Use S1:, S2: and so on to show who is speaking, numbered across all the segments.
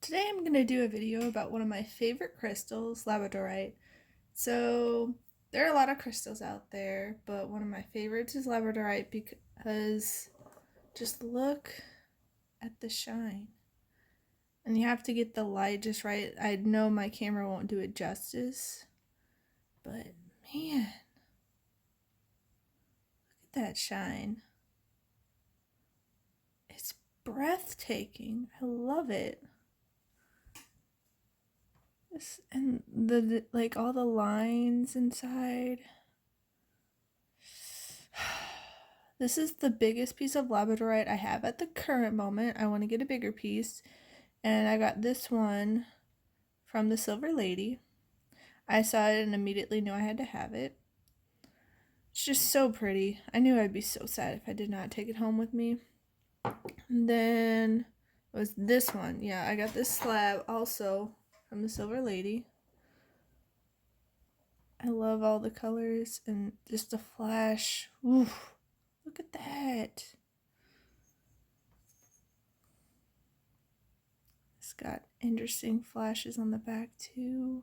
S1: Today I'm going to do a video about one of my favorite crystals, Labradorite. So there are a lot of crystals out there, but one of my favorites is Labradorite because just look at the shine. And you have to get the light just right. I know my camera won't do it justice, but man, look at that shine. It's breathtaking. I love it. And the like all the lines inside. This is the biggest piece of Labradorite I have at the current moment. I want to get a bigger piece, and I got this one from the Silver Lady. I saw it and immediately knew I had to have it. It's just so pretty. I knew I'd be so sad if I did not take it home with me. And then it was this one. Yeah, I got this slab also from the Silver Lady. I love all the colors and just the flash. Oof, look at that. It's got interesting flashes on the back too.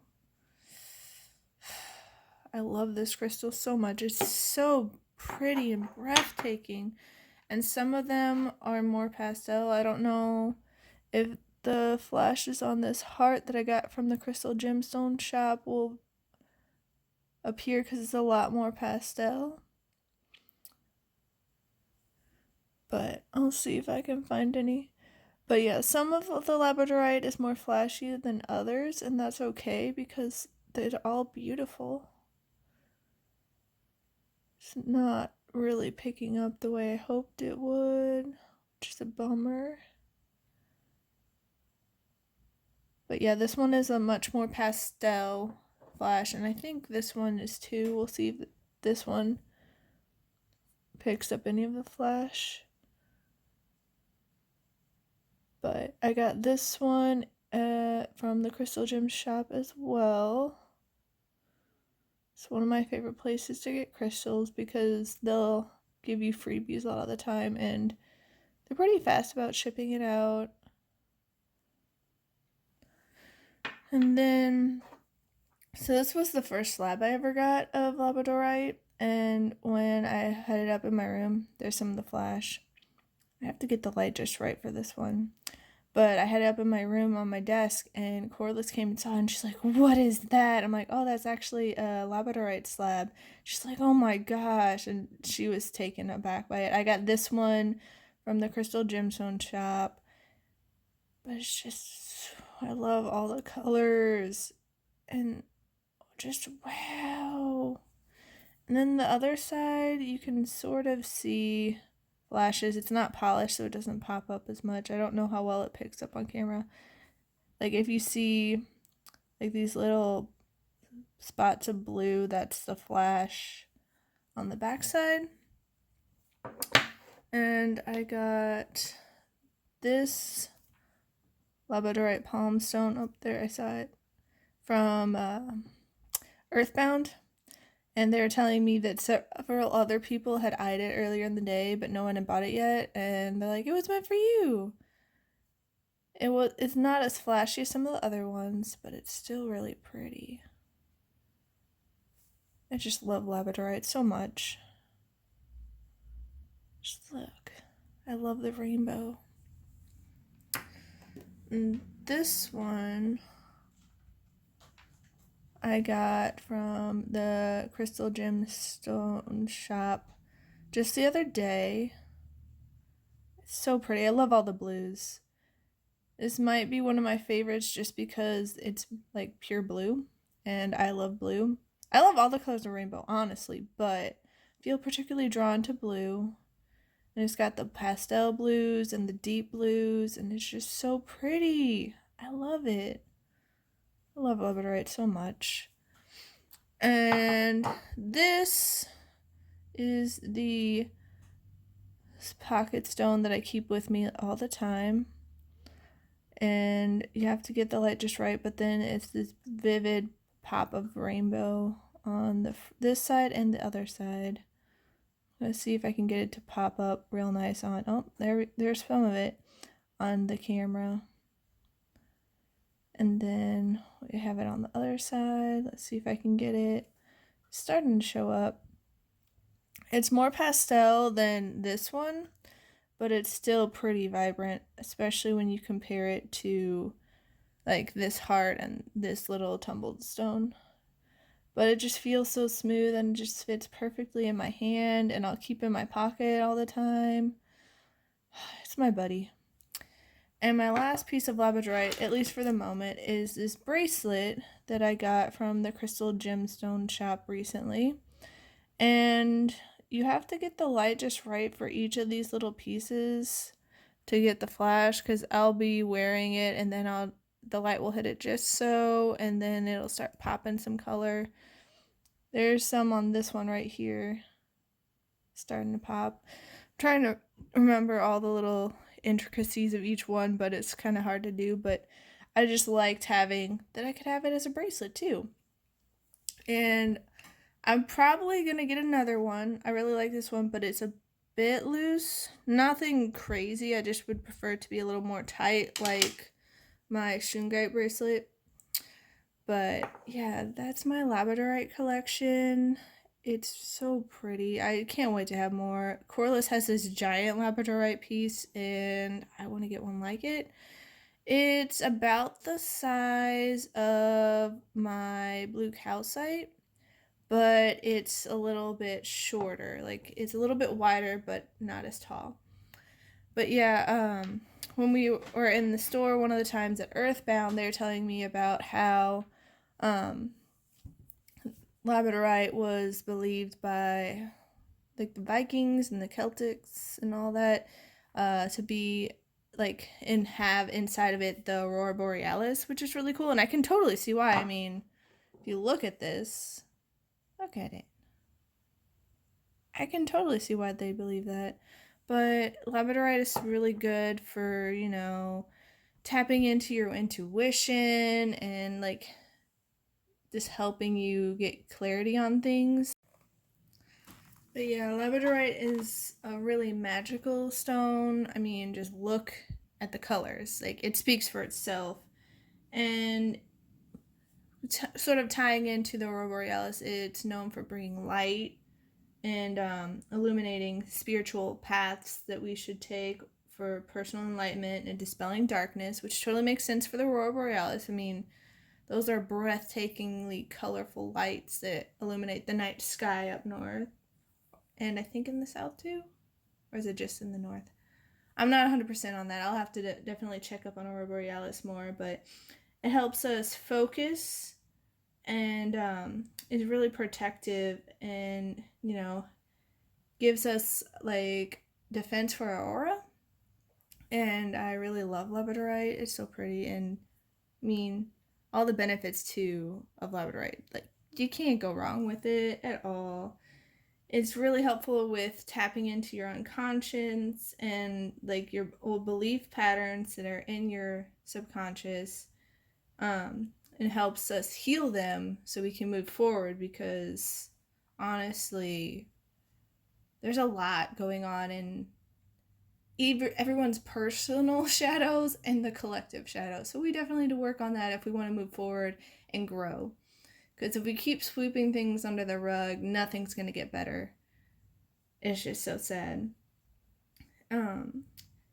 S1: I love this crystal so much. It's so pretty and breathtaking. And some of them are more pastel. I don't know if the flashes on this heart that I got from the Crystal Gemstone shop will appear because it's a lot more pastel. But I'll see if I can find any. But yeah, some of the Labradorite is more flashy than others, and that's okay because they're all beautiful. It's not really picking up the way I hoped it would, which is a bummer. But yeah, this one is a much more pastel flash, and I think this one is too. We'll see if this one picks up any of the flash. But I got this one from the Crystal Gem shop as well. It's one of my favorite places to get crystals because they'll give you freebies a lot of the time, and they're pretty fast about shipping it out. And then, so this was the first slab I ever got of Labradorite, and when I had it up in my room, there's some of the flash. I have to get the light just right for this one. But I had it up in my room on my desk, and Corliss came and saw it, and she's like, "What is that?" I'm like, "Oh, that's actually a Labradorite slab." She's like, "Oh my gosh," and she was taken aback by it. I got this one from the Crystal Gemstone shop, but it's just, I love all the colors, and just wow. And then the other side, you can sort of see flashes. It's not polished, so it doesn't pop up as much. I don't know how well it picks up on camera. Like if you see like these little spots of blue, that's the flash on the backside. And I got this Labradorite palm stone up there. I saw it from Earthbound. And they were telling me that several other people had eyed it earlier in the day, but no one had bought it yet. And they're like, "It was meant for you." It's not as flashy as some of the other ones, but it's still really pretty. I just love Labradorite so much. Just look. I love the rainbow. And this one I got from the Crystal Gemstone shop just the other day. It's so pretty. I love all the blues. This might be one of my favorites just because it's like pure blue, and I love blue. I love all the colors of rainbow, honestly, but I feel particularly drawn to blue. And it's got the pastel blues and the deep blues, and it's just so pretty. I love it. I love Labradorite so much. And this is the pocket stone that I keep with me all the time. And you have to get the light just right, but then it's this vivid pop of rainbow on this side and the other side. Let's see if I can get it to pop up real nice on, oh, there's some of it on the camera. And then we have it on the other side. Let's see if I can get it. It's starting to show up. It's more pastel than this one, but it's still pretty vibrant, especially when you compare it to like this heart and this little tumbled stone. But it just feels so smooth and just fits perfectly in my hand, and I'll keep in my pocket all the time. It's my buddy. And my last piece of Labradorite, at least for the moment, is this bracelet that I got from the Crystal Gemstone shop recently. And you have to get the light just right for each of these little pieces to get the flash, because I'll be wearing it and then the light will hit it just so, and then it'll start popping some color. There's some on this one right here starting to pop. I'm trying to remember all the little intricacies of each one, but it's kind of hard to do. But I just liked having that I could have it as a bracelet too. And I'm probably gonna get another one. I really like this one, but it's a bit loose. Nothing crazy. I just would prefer it to be a little more tight, like my shungite bracelet. But yeah, that's my Labradorite collection. It's so pretty. I can't wait to have more. Corliss has this giant Labradorite piece, and I want to get one like it. It's about the size of my blue calcite, but it's a little bit shorter. Like, it's a little bit wider, but not as tall. But yeah, when we were in the store one of the times at Earthbound, they were telling me about how Labradorite was believed by like the Vikings and the Celtics and all that to be like and have inside of it the Aurora Borealis, which is really cool, and I can totally see why. I mean, if you look at this, look at it. I can totally see why they believe that. But Labradorite is really good for, tapping into your intuition and like just helping you get clarity on things. But yeah, Labradorite is a really magical stone. I mean, just look at the colors. Like, it speaks for itself. And sort of tying into the Aurora Borealis, it's known for bringing light and illuminating spiritual paths that we should take for personal enlightenment and dispelling darkness, which totally makes sense for the Aurora Borealis. I mean, those are breathtakingly colorful lights that illuminate the night sky up north. And I think in the south too? Or is it just in the north? I'm not 100% on that. I'll have to definitely check up on Aurora Borealis more, but it helps us focus and is really protective and, gives us like defense for our aura. And I really love Labradorite. It's so pretty, and I mean, all the benefits too of Labradorite. Like, you can't go wrong with it at all. It's really helpful with tapping into your unconscious and like your old belief patterns that are in your subconscious. It helps us heal them so we can move forward, because honestly, there's a lot going on in everyone's personal shadows and the collective shadows. So we definitely need to work on that if we want to move forward and grow. Because if we keep sweeping things under the rug, nothing's going to get better. It's just so sad.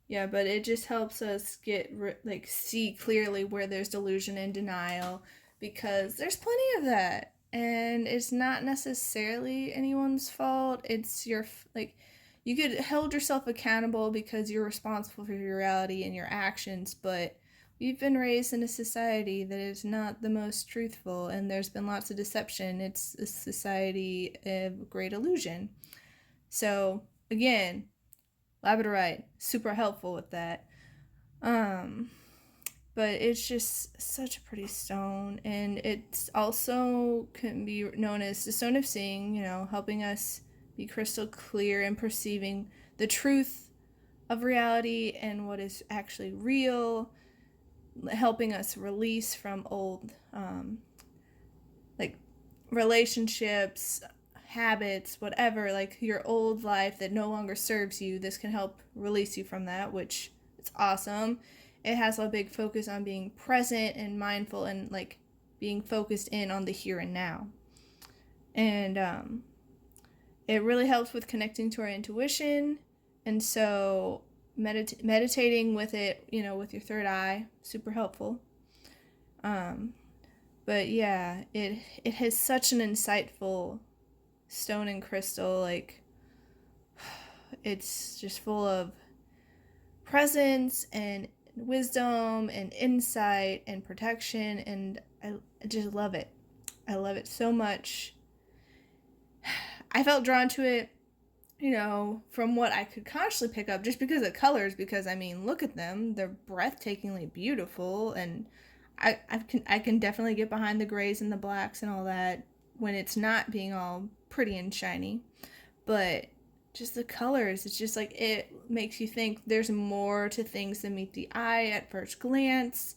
S1: Yeah, but it just helps us see clearly where there's delusion and denial, because there's plenty of that. And it's not necessarily anyone's fault. It's you could hold yourself accountable because you're responsible for your reality and your actions, but we've been raised in a society that is not the most truthful, and there's been lots of deception. It's a society of great illusion. So, again, Labradorite, super helpful with that. But it's just such a pretty stone, and it's also can be known as the stone of seeing, helping us be crystal clear in perceiving the truth of reality and what is actually real, helping us release from old relationships, habits, whatever, like your old life that no longer serves you. This can help release you from that, which is awesome. it has a big focus on being present and mindful and like being focused in on the here and now. And it really helps with connecting to our intuition. And so meditating with it, you know, with your third eye, super helpful. But yeah, it has such an insightful stone and crystal. Like, it's just full of presence and wisdom and insight and protection, and I just love it. I love it so much. I felt drawn to it, you know, from what I could consciously pick up just because of colors, because I mean, look at them. They're breathtakingly beautiful, and I can definitely get behind the grays and the blacks and all that when it's not being all pretty and shiny. But just the colors, it's just like it makes you think there's more to things than meet the eye at first glance.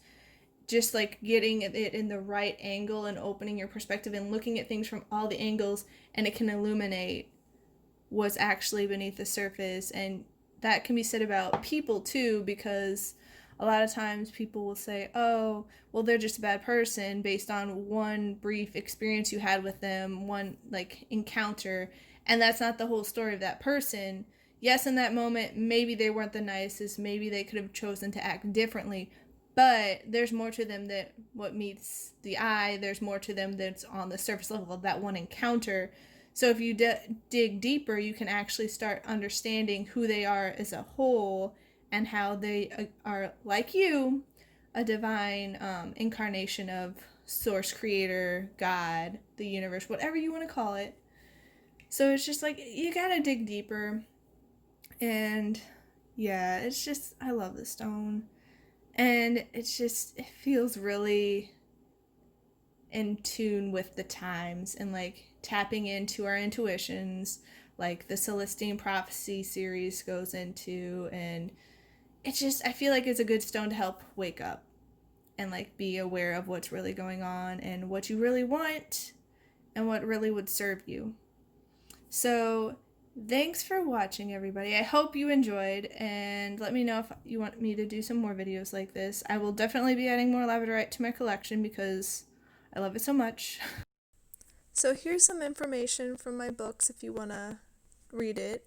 S1: Just like getting it in the right angle and opening your perspective and looking at things from all the angles, and it can illuminate what's actually beneath the surface. And that can be said about people too, because a lot of times people will say, oh, well, they're just a bad person based on one brief experience you had with them, one like encounter, and that's not the whole story of that person. Yes, in that moment, maybe they weren't the nicest, maybe they could have chosen to act differently, but there's more to them than what meets the eye. There's more to them that's on the surface level of that one encounter. So if you dig deeper, you can actually start understanding who they are as a whole and how they are, like you, a divine incarnation of source, creator, God, the universe, whatever you want to call it. So it's just like, you gotta dig deeper. And yeah, it's just, I love the stone. And it's just, it feels really in tune with the times and like tapping into our intuitions, like the Celestine Prophecy series goes into. And it's just, I feel like it's a good stone to help wake up and like be aware of what's really going on and what you really want and what really would serve you. So thanks for watching, everybody. I hope you enjoyed, and let me know if you want me to do some more videos like this. I will definitely be adding more Labradorite to my collection because I love it so much. So here's some information from my books if you want to read it.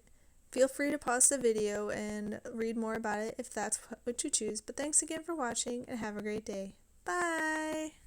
S1: Feel free to pause the video and read more about it if that's what you choose. But thanks again for watching, and have a great day. Bye!